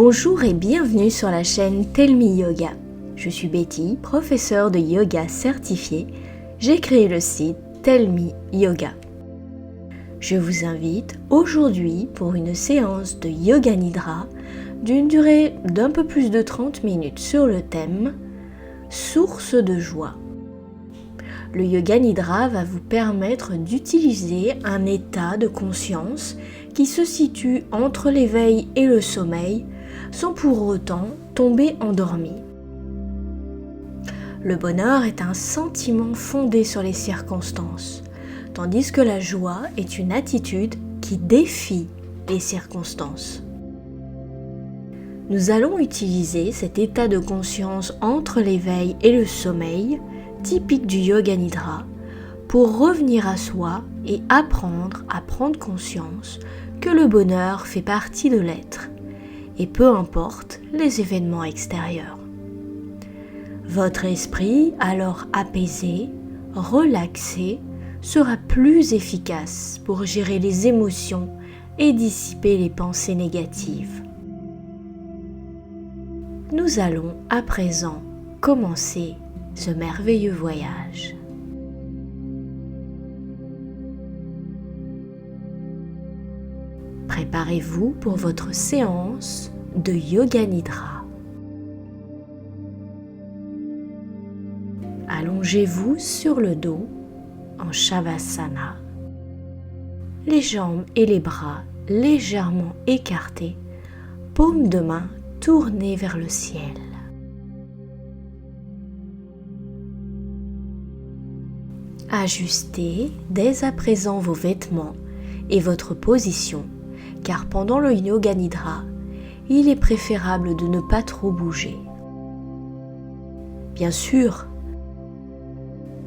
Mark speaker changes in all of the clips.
Speaker 1: Bonjour et bienvenue sur la chaîne Tell Me Yoga. Je suis Betty, professeure de yoga certifiée. J'ai créé le site Tell Me Yoga. Je vous invite aujourd'hui pour une séance de Yoga Nidra d'une durée d'un peu plus de 30 minutes sur le thème « Source de joie ». Le Yoga Nidra va vous permettre d'utiliser un état de conscience qui se situe entre l'éveil et le sommeil sans pour autant tomber endormi. Le bonheur est un sentiment fondé sur les circonstances, tandis que la joie est une attitude qui défie les circonstances. Nous allons utiliser cet état de conscience entre l'éveil et le sommeil, typique du Yoga Nidra, pour revenir à soi et apprendre à prendre conscience que le bonheur fait partie de l'être, et peu importe les événements extérieurs. Votre esprit, alors apaisé, relaxé, sera plus efficace pour gérer les émotions et dissiper les pensées négatives. Nous allons à présent commencer ce merveilleux voyage. Préparez-vous pour votre séance de Yoga Nidra. Allongez-vous sur le dos en Shavasana, les jambes et les bras légèrement écartés, paumes de main tournées vers le ciel. Ajustez dès à présent vos vêtements et votre position, car pendant le Yoga Nidra, il est préférable de ne pas trop bouger. Bien sûr,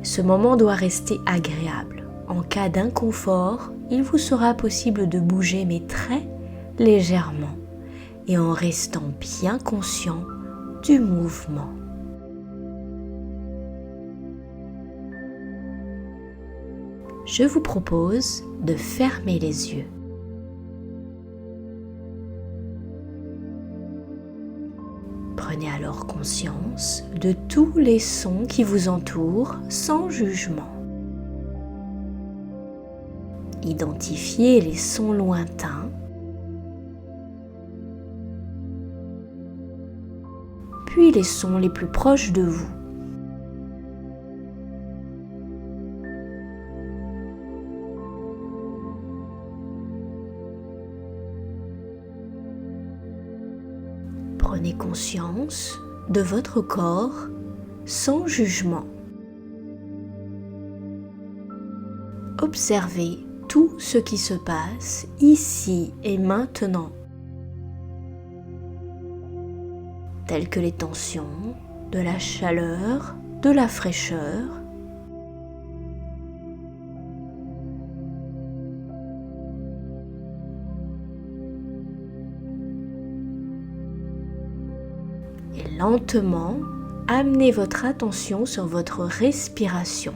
Speaker 1: ce moment doit rester agréable. En cas d'inconfort, il vous sera possible de bouger, mais très légèrement, et en restant bien conscient du mouvement. Je vous propose de fermer les yeux. Prenez alors conscience de tous les sons qui vous entourent sans jugement. Identifiez les sons lointains, puis les sons les plus proches de vous. Prenez conscience de votre corps sans jugement. Observez tout ce qui se passe ici et maintenant, telles que les tensions, de la chaleur, de la fraîcheur. Et lentement, amenez votre attention sur votre respiration.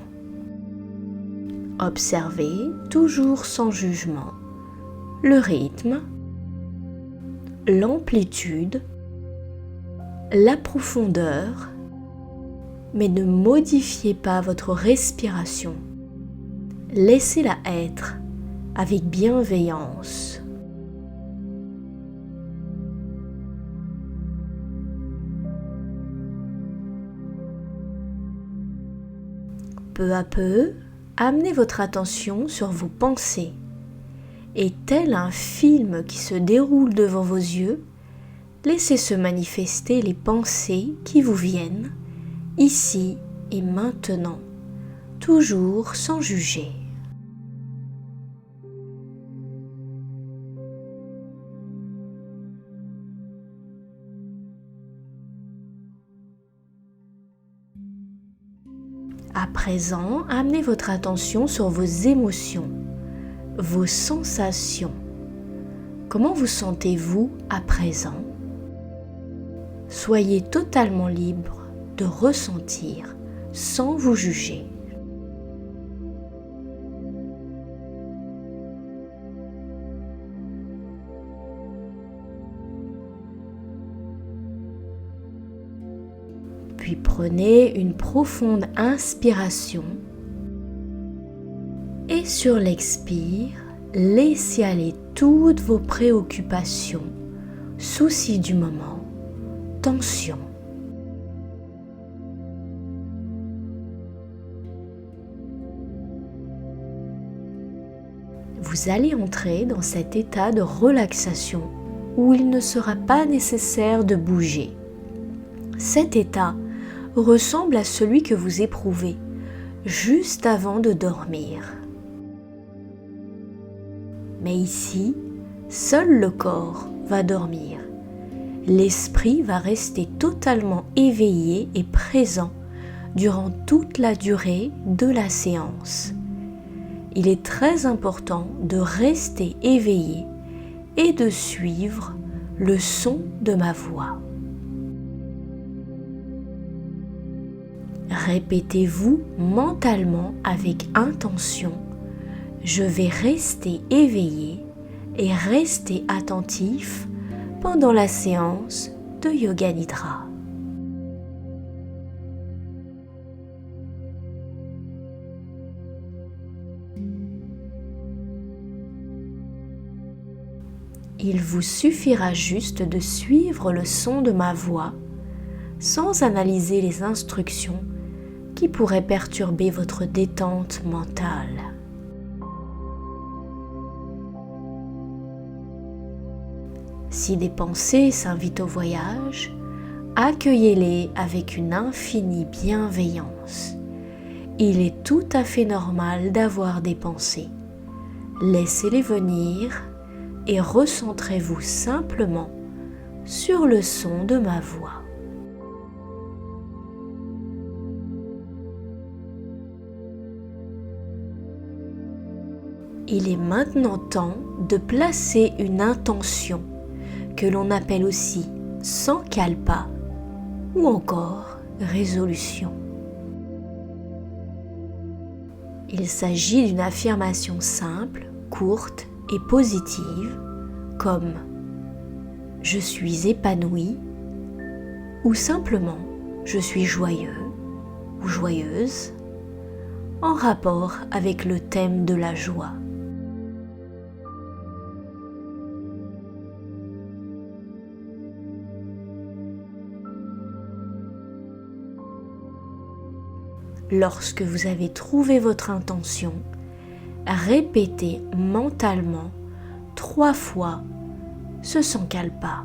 Speaker 1: Observez, toujours sans jugement, le rythme, l'amplitude, la profondeur, mais ne modifiez pas votre respiration. Laissez-la être avec bienveillance. Peu à peu, amenez votre attention sur vos pensées et tel un film qui se déroule devant vos yeux, laissez se manifester les pensées qui vous viennent, ici et maintenant, toujours sans juger. À présent, amenez votre attention sur vos émotions, vos sensations. Comment vous sentez-vous à présent ? Soyez totalement libre de ressentir sans vous juger. Puis prenez une profonde inspiration et sur l'expire, laissez aller toutes vos préoccupations, soucis du moment, tensions. Vous allez entrer dans cet état de relaxation où il ne sera pas nécessaire de bouger. Cet état ressemble à celui que vous éprouvez juste avant de dormir. Mais ici, seul le corps va dormir. L'esprit va rester totalement éveillé et présent durant toute la durée de la séance. Il est très important de rester éveillé et de suivre le son de ma voix. Répétez-vous mentalement avec intention « Je vais rester éveillé et rester attentif pendant la séance de Yoga Nidra ». Il vous suffira juste de suivre le son de ma voix sans analyser les instructions qui pourraient perturber votre détente mentale. Si des pensées s'invitent au voyage, accueillez-les avec une infinie bienveillance. Il est tout à fait normal d'avoir des pensées. Laissez-les venir et recentrez-vous simplement sur le son de ma voix. Il est maintenant temps de placer une intention que l'on appelle aussi sankalpa ou encore résolution. Il s'agit d'une affirmation simple, courte et positive comme « je suis épanoui » ou simplement « je suis joyeux » ou joyeuse en rapport avec le thème de la joie. Lorsque vous avez trouvé votre intention, répétez mentalement 3 fois ce sankalpa.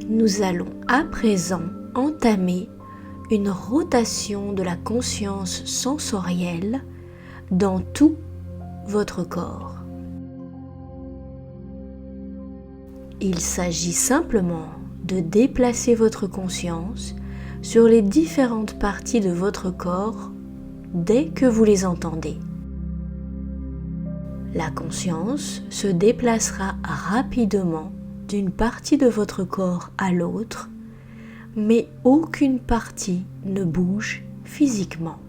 Speaker 1: Nous allons à présent entamer une rotation de la conscience sensorielle dans tout votre corps. Il s'agit simplement de déplacer votre conscience sur les différentes parties de votre corps dès que vous les entendez. La conscience se déplacera rapidement d'une partie de votre corps à l'autre, mais aucune partie ne bouge physiquement.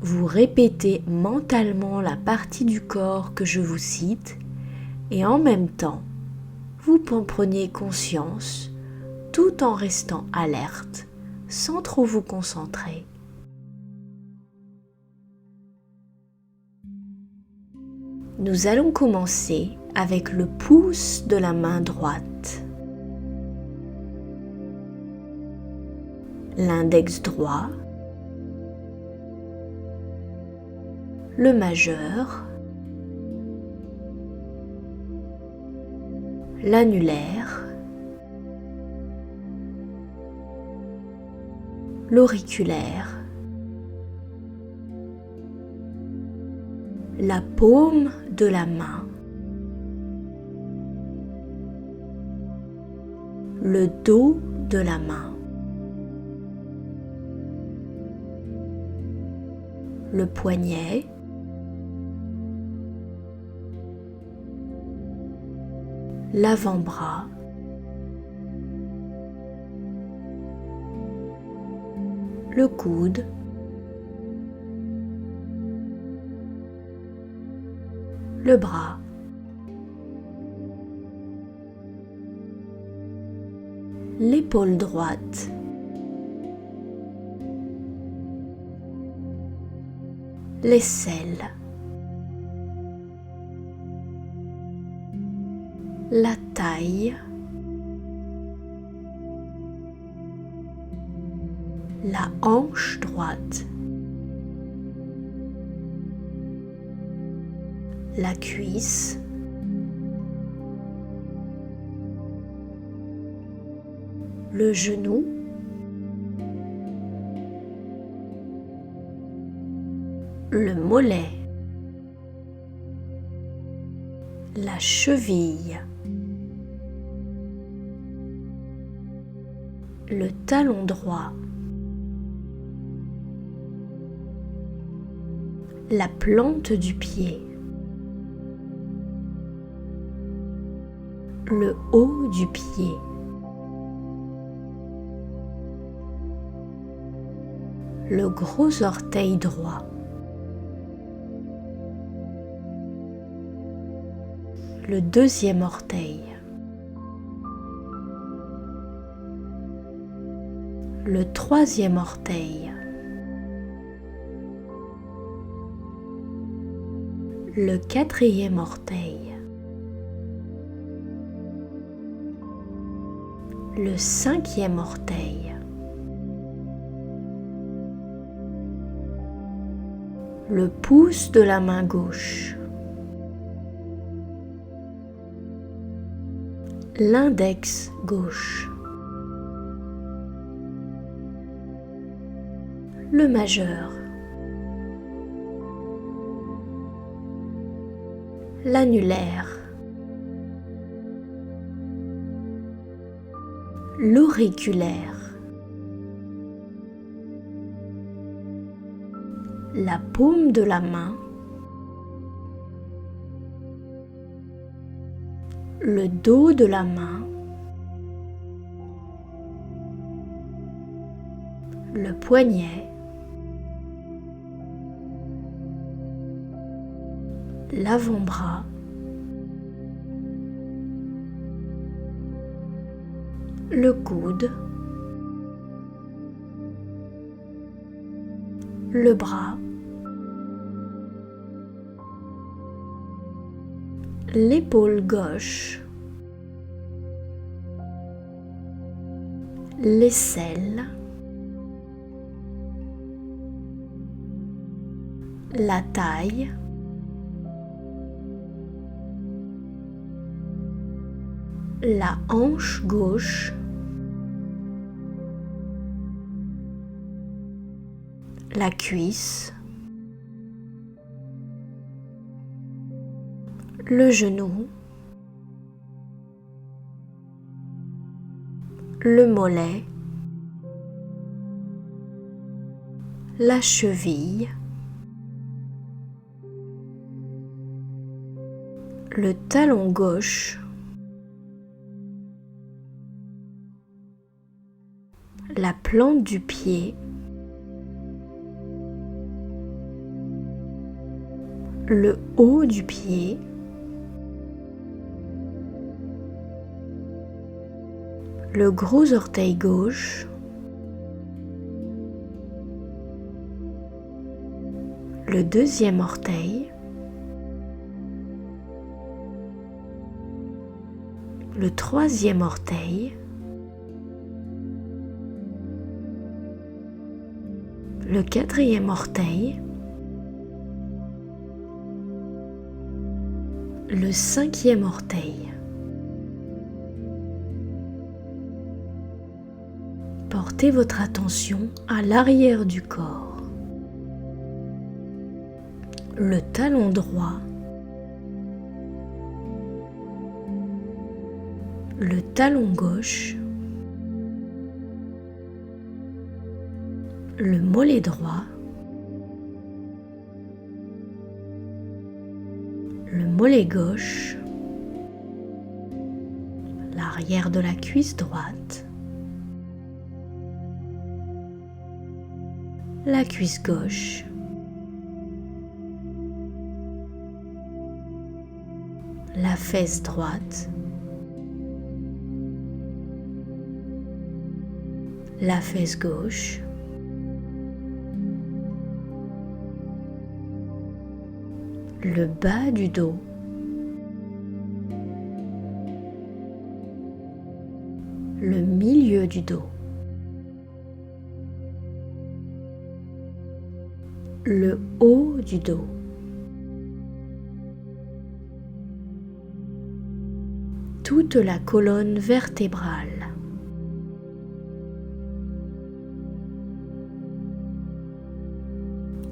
Speaker 1: Vous répétez mentalement la partie du corps que je vous cite et en même temps, vous en prenez conscience tout en restant alerte, sans trop vous concentrer. Nous allons commencer avec le pouce de la main droite, l'index droit, le majeur, l'annulaire, l'auriculaire, la paume de la main, le dos de la main, le poignet, l'avant-bras, le coude, le bras, l'épaule droite, l'aisselle, la taille, la hanche droite, la cuisse, le genou, le mollet, la cheville, le talon droit, la plante du pied, le haut du pied, le gros orteil droit, le deuxième orteil, le troisième orteil, le quatrième orteil, le cinquième orteil, le pouce de la main gauche, l'index gauche, le majeur, l'annulaire, l'auriculaire, la paume de la main, le dos de la main, le poignet, l'avant-bras, le coude, le bras, l'épaule gauche, l'aisselle, la taille, la hanche gauche, la cuisse, le genou, le mollet, la cheville, le talon gauche, la plante du pied, le haut du pied, le gros orteil gauche, le deuxième orteil, le troisième orteil, le quatrième orteil, le cinquième orteil. Portez votre attention à l'arrière du corps. Le talon droit, le talon gauche, le mollet droit, le mollet gauche, l'arrière de la cuisse droite, la cuisse gauche, la fesse droite, la fesse gauche, le bas du dos, le milieu du dos, le haut du dos, toute la colonne vertébrale,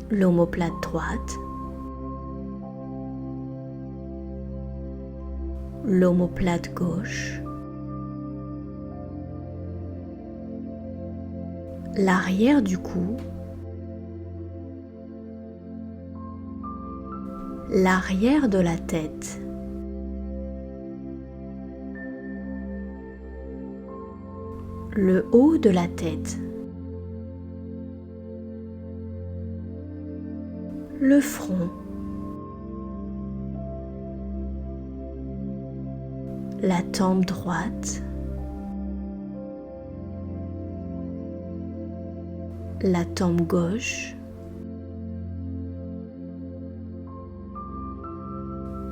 Speaker 1: l'omoplate droite, l'omoplate gauche, l'arrière du cou, l'arrière de la tête, le haut de la tête, le front, la tempe droite, la tempe gauche,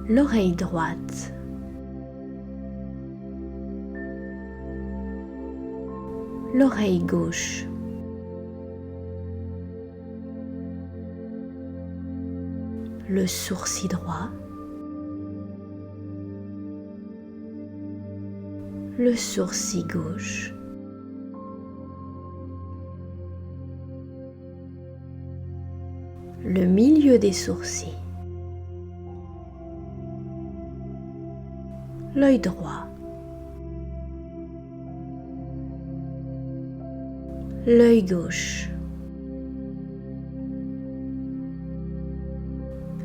Speaker 1: l'oreille droite, l'oreille gauche, le sourcil droit, le sourcil gauche, le milieu des sourcils, l'œil droit, l'œil gauche,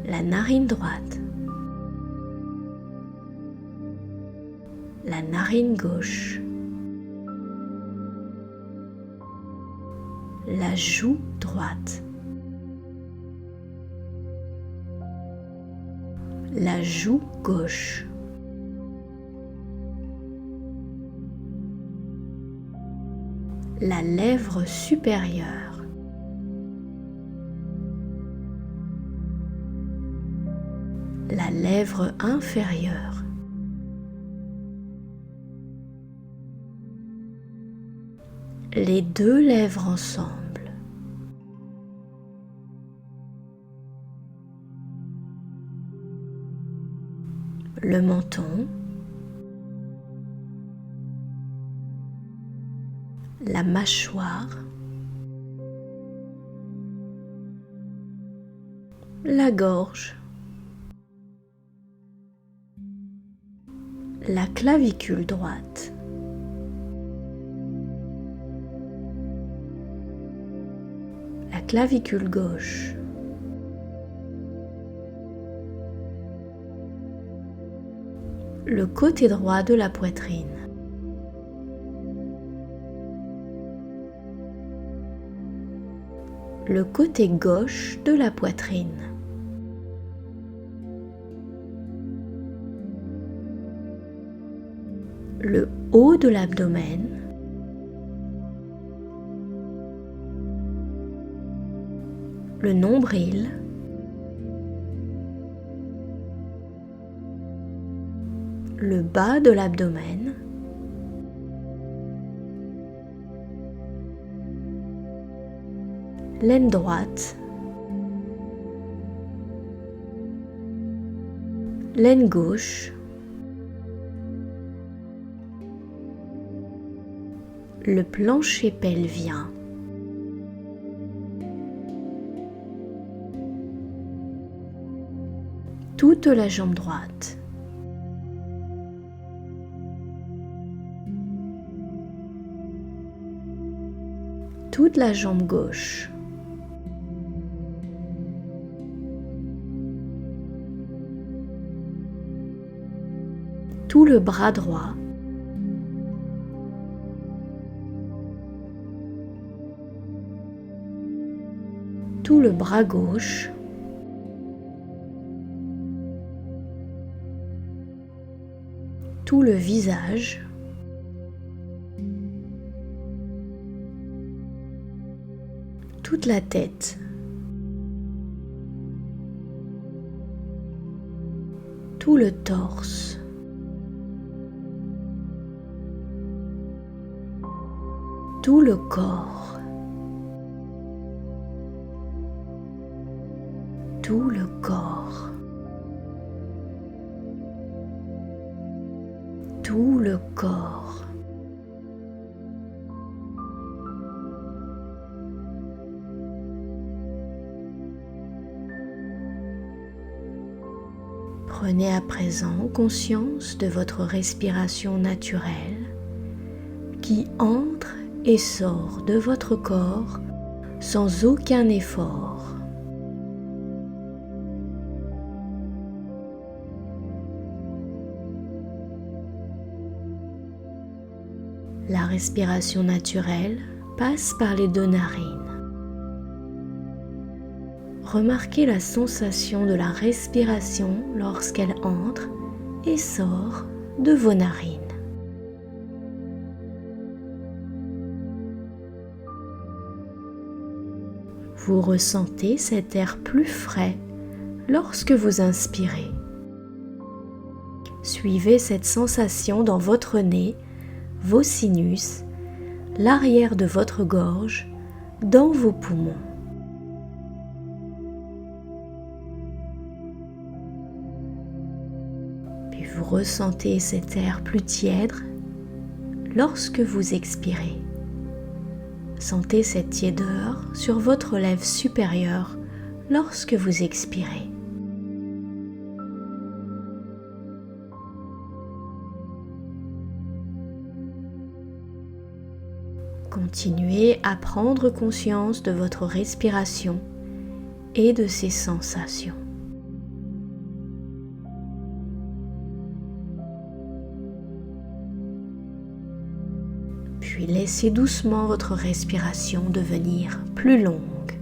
Speaker 1: la narine droite, la narine gauche, la joue droite, la joue gauche, la lèvre supérieure, la lèvre inférieure, les deux lèvres ensemble, le menton, la mâchoire, la gorge, la clavicule droite, la clavicule gauche, le côté droit de la poitrine, le côté gauche de la poitrine, le haut de l'abdomen, le nombril, le bas de l'abdomen, l'aine droite, l'aine gauche, le plancher pelvien, toute la jambe droite, toute la jambe gauche, tout le bras droit, tout le bras gauche, tout le visage, toute la tête, tout le torse, tout le corps, tout le corps, tout le corps. Prenez à présent conscience de votre respiration naturelle qui entre et sort de votre corps sans aucun effort. La respiration naturelle passe par les deux narines. Remarquez la sensation de la respiration lorsqu'elle entre et sort de vos narines. Vous ressentez cet air plus frais lorsque vous inspirez. Suivez cette sensation dans votre nez, vos sinus, l'arrière de votre gorge, dans vos poumons. Puis vous ressentez cet air plus tiède lorsque vous expirez. Sentez cette tiédeur sur votre lèvre supérieure lorsque vous expirez. Continuez à prendre conscience de votre respiration et de ses sensations. Puis laissez doucement votre respiration devenir plus longue,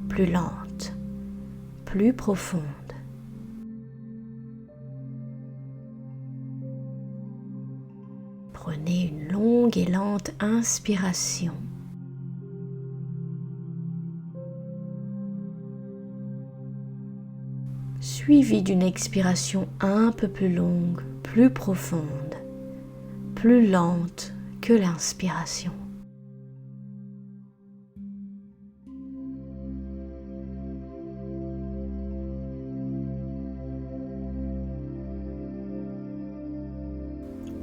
Speaker 1: plus lente, plus profonde. Prenez une longue et lente inspiration. Suivie d'une expiration un peu plus longue, plus profonde, plus lente que l'inspiration.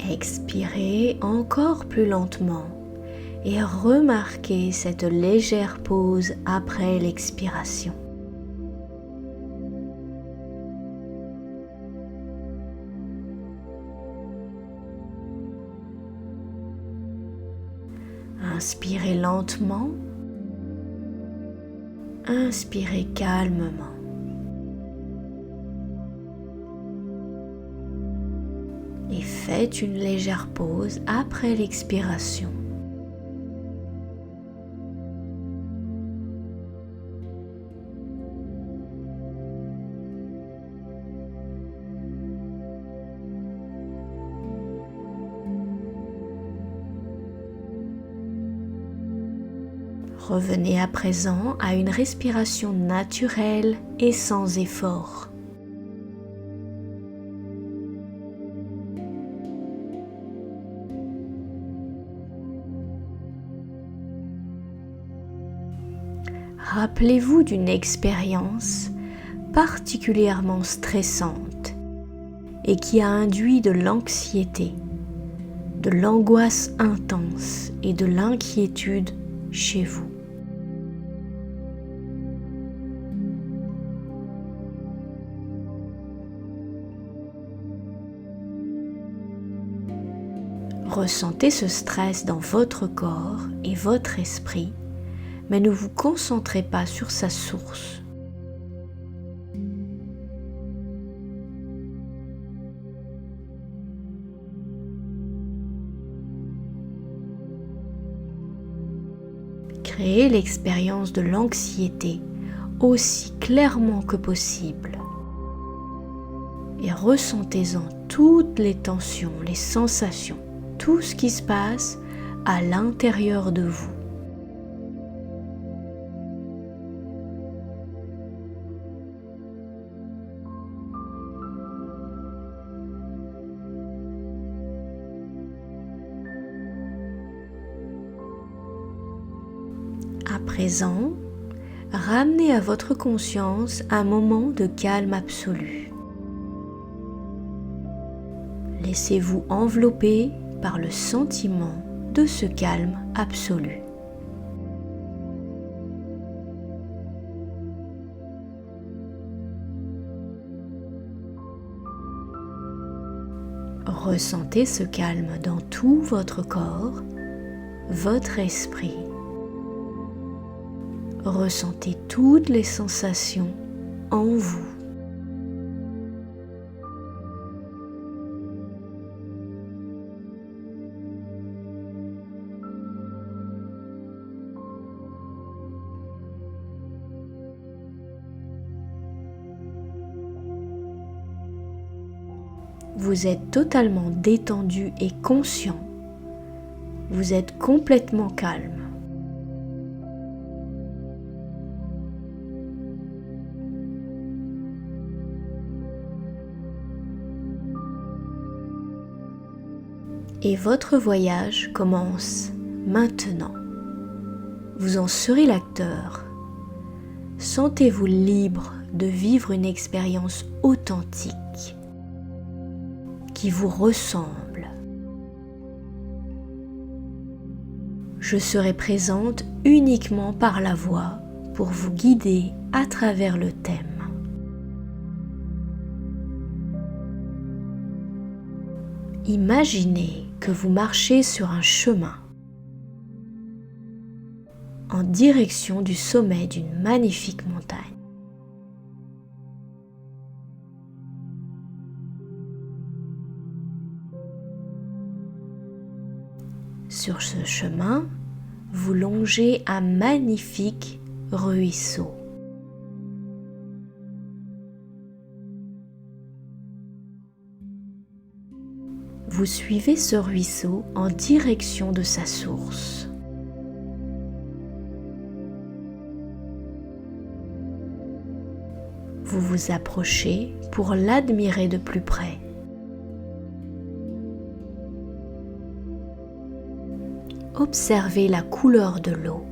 Speaker 1: Expirez encore plus lentement et remarquez cette légère pause après l'expiration. Inspirez lentement, inspirez calmement. Et faites une légère pause après l'expiration. Revenez à présent à une respiration naturelle et sans effort. Rappelez-vous d'une expérience particulièrement stressante et qui a induit de l'anxiété, de l'angoisse intense et de l'inquiétude chez vous. Ressentez ce stress dans votre corps et votre esprit, mais ne vous concentrez pas sur sa source. Créez l'expérience de l'anxiété aussi clairement que possible et ressentez-en toutes les tensions, les sensations, tout ce qui se passe à l'intérieur de vous. À présent, ramenez à votre conscience un moment de calme absolu. Laissez-vous envelopper par le sentiment de ce calme absolu. Ressentez ce calme dans tout votre corps, votre esprit. Ressentez toutes les sensations en vous. Vous êtes totalement détendu et conscient. Vous êtes complètement calme. Et votre voyage commence maintenant. Vous en serez l'acteur. Sentez-vous libre de vivre une expérience authentique qui vous ressemble. Je serai présente uniquement par la voix pour vous guider à travers le thème. Imaginez que vous marchez sur un chemin en direction du sommet d'une magnifique montagne. Sur ce chemin, vous longez un magnifique ruisseau. Vous suivez ce ruisseau en direction de sa source. Vous vous approchez pour l'admirer de plus près. Observez la couleur de l'eau.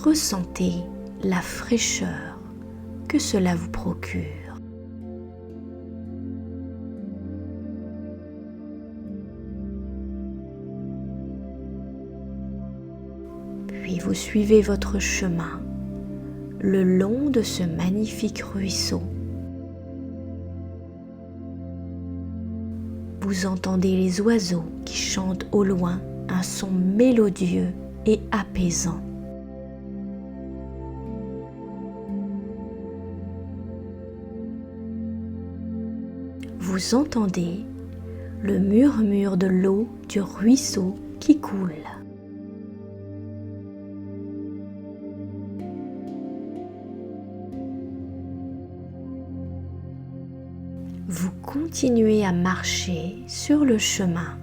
Speaker 1: Ressentez la fraîcheur que cela vous procure. Puis vous suivez votre chemin le long de ce magnifique ruisseau. Vous entendez les oiseaux qui chantent au loin un son mélodieux et apaisant. Vous entendez le murmure de l'eau du ruisseau qui coule. Vous continuez à marcher sur le chemin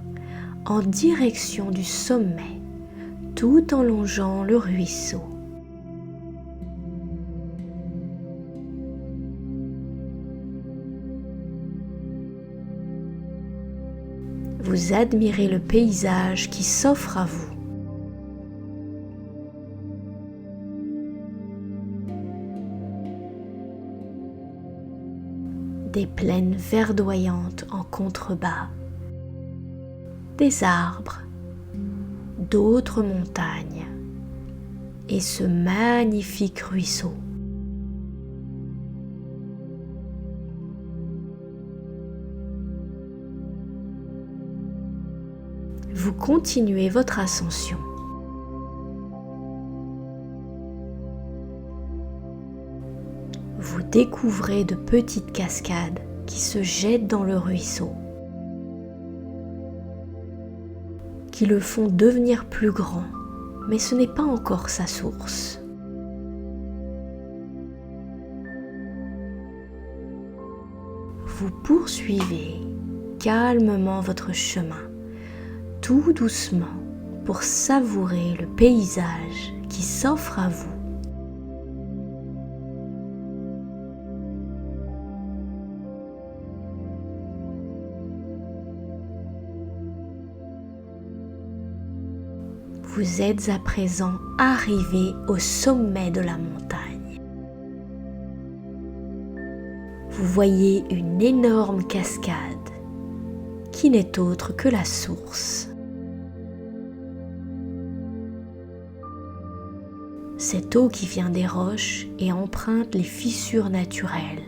Speaker 1: en direction du sommet, tout en longeant le ruisseau. Vous admirez le paysage qui s'offre à vous. Des plaines verdoyantes en contrebas, des arbres, d'autres montagnes et ce magnifique ruisseau. Vous continuez votre ascension. Vous découvrez de petites cascades qui se jettent dans le ruisseau, qui le font devenir plus grand, mais ce n'est pas encore sa source. vous poursuivez calmement votre chemin, tout doucement, pour savourer le paysage qui s'offre à vous. Vous êtes à présent arrivé au sommet de la montagne. Vous voyez une énorme cascade qui n'est autre que la source. Cette eau qui vient des roches et emprunte les fissures naturelles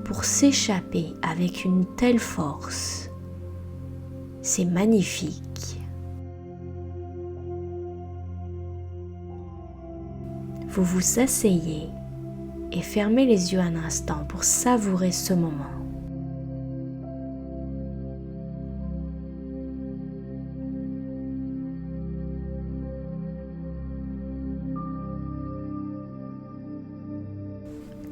Speaker 1: pour s'échapper avec une telle force. C'est magnifique. Vous vous asseyez et fermez les yeux un instant pour savourer ce moment.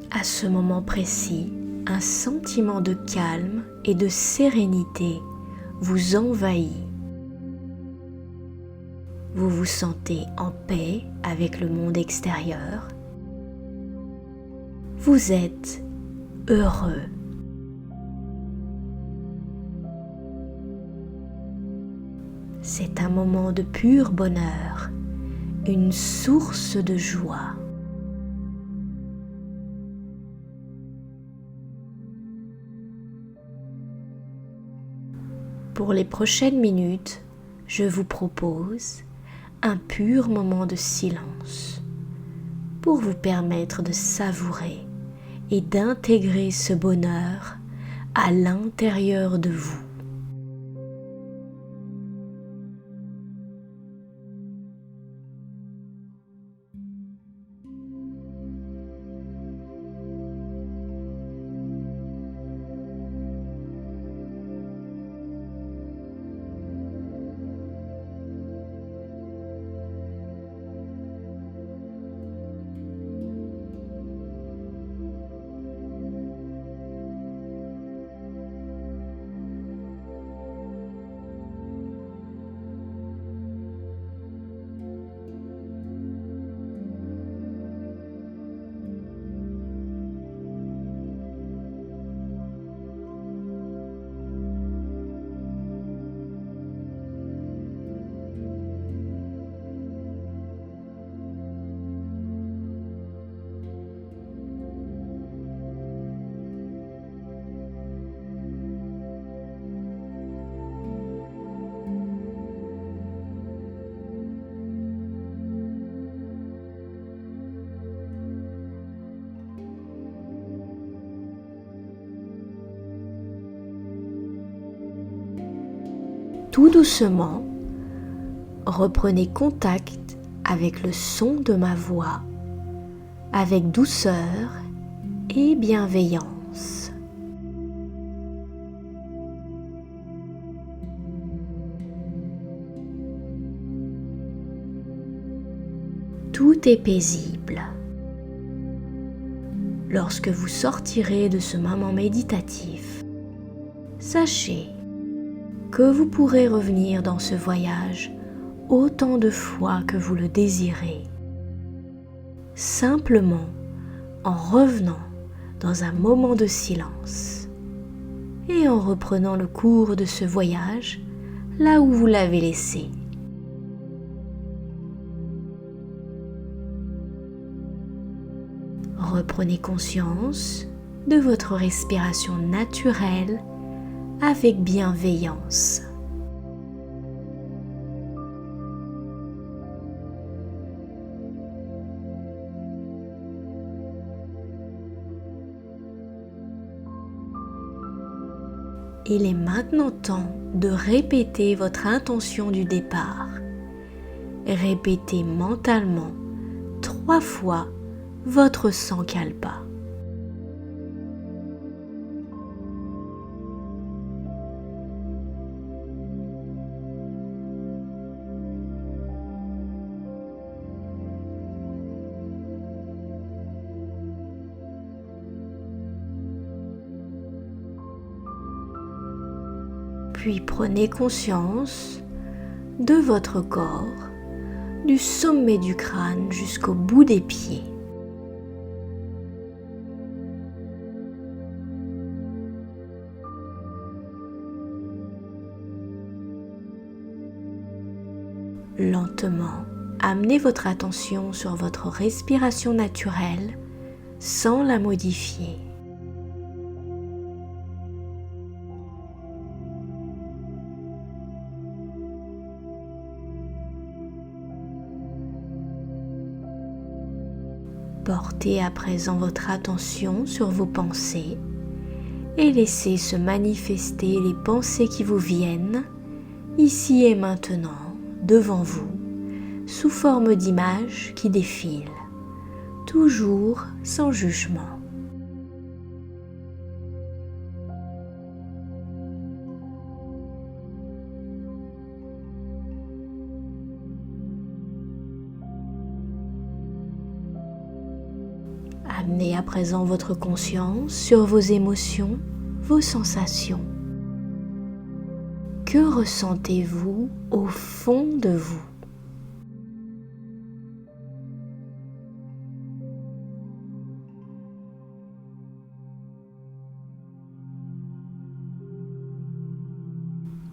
Speaker 1: À ce moment précis, un sentiment de calme et de sérénité vous envahit. Vous vous sentez en paix avec le monde extérieur. Vous êtes heureux. C'est un moment de pur bonheur, une source de joie. Pour les prochaines minutes, je vous propose un pur moment de silence pour vous permettre de savourer et d'intégrer ce bonheur à l'intérieur de vous. Tout doucement, reprenez contact avec le son de ma voix, avec douceur et bienveillance. Tout est paisible. Lorsque vous sortirez de ce moment méditatif, sachez que vous pourrez revenir dans ce voyage autant de fois que vous le désirez, simplement en revenant dans un moment de silence et en reprenant le cours de ce voyage là où vous l'avez laissé. Reprenez conscience de votre respiration naturelle avec bienveillance. Il est maintenant temps de répéter votre intention du départ. Répétez mentalement 3 fois votre Sankalpa. Puis prenez conscience de votre corps, du sommet du crâne jusqu'au bout des pieds. Lentement, amenez votre attention sur votre respiration naturelle sans la modifier. Portez à présent votre attention sur vos pensées et laissez se manifester les pensées qui vous viennent, ici et maintenant, devant vous, sous forme d'images qui défilent, toujours sans jugement. Amenez à présent votre conscience sur vos émotions, vos sensations. Que ressentez-vous au fond de vous ?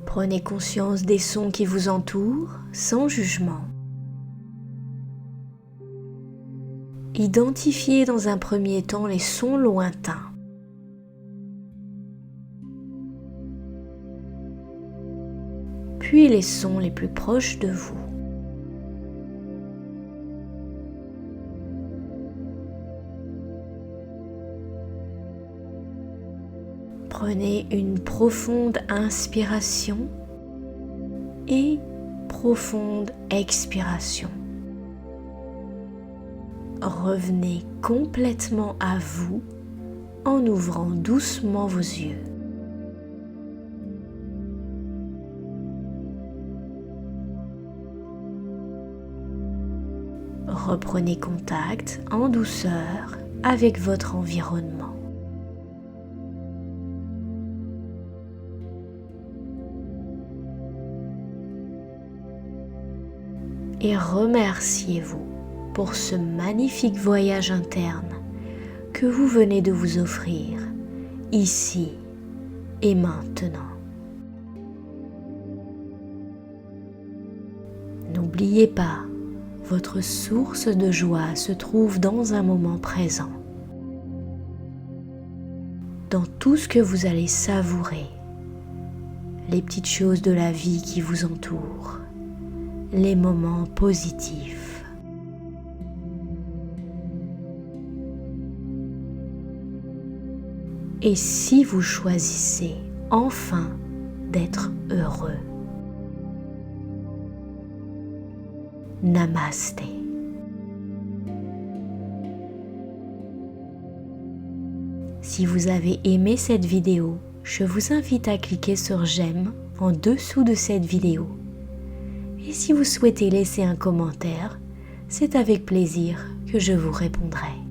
Speaker 1: Prenez conscience des sons qui vous entourent sans jugement. Identifiez dans un premier temps les sons lointains. Puis les sons les plus proches de vous. Prenez une profonde inspiration et profonde expiration. Revenez complètement à vous en ouvrant doucement vos yeux. Reprenez contact en douceur avec votre environnement. Et remerciez-vous pour ce magnifique voyage interne que vous venez de vous offrir ici et maintenant. N'oubliez pas, votre source de joie se trouve dans un moment présent, dans tout ce que vous allez savourer, les petites choses de la vie qui vous entourent, les moments positifs. Et si vous choisissez enfin d'être heureux, Namasté. Si vous avez aimé cette vidéo, je vous invite à cliquer sur j'aime en dessous de cette vidéo. Et si vous souhaitez laisser un commentaire, c'est avec plaisir que je vous répondrai.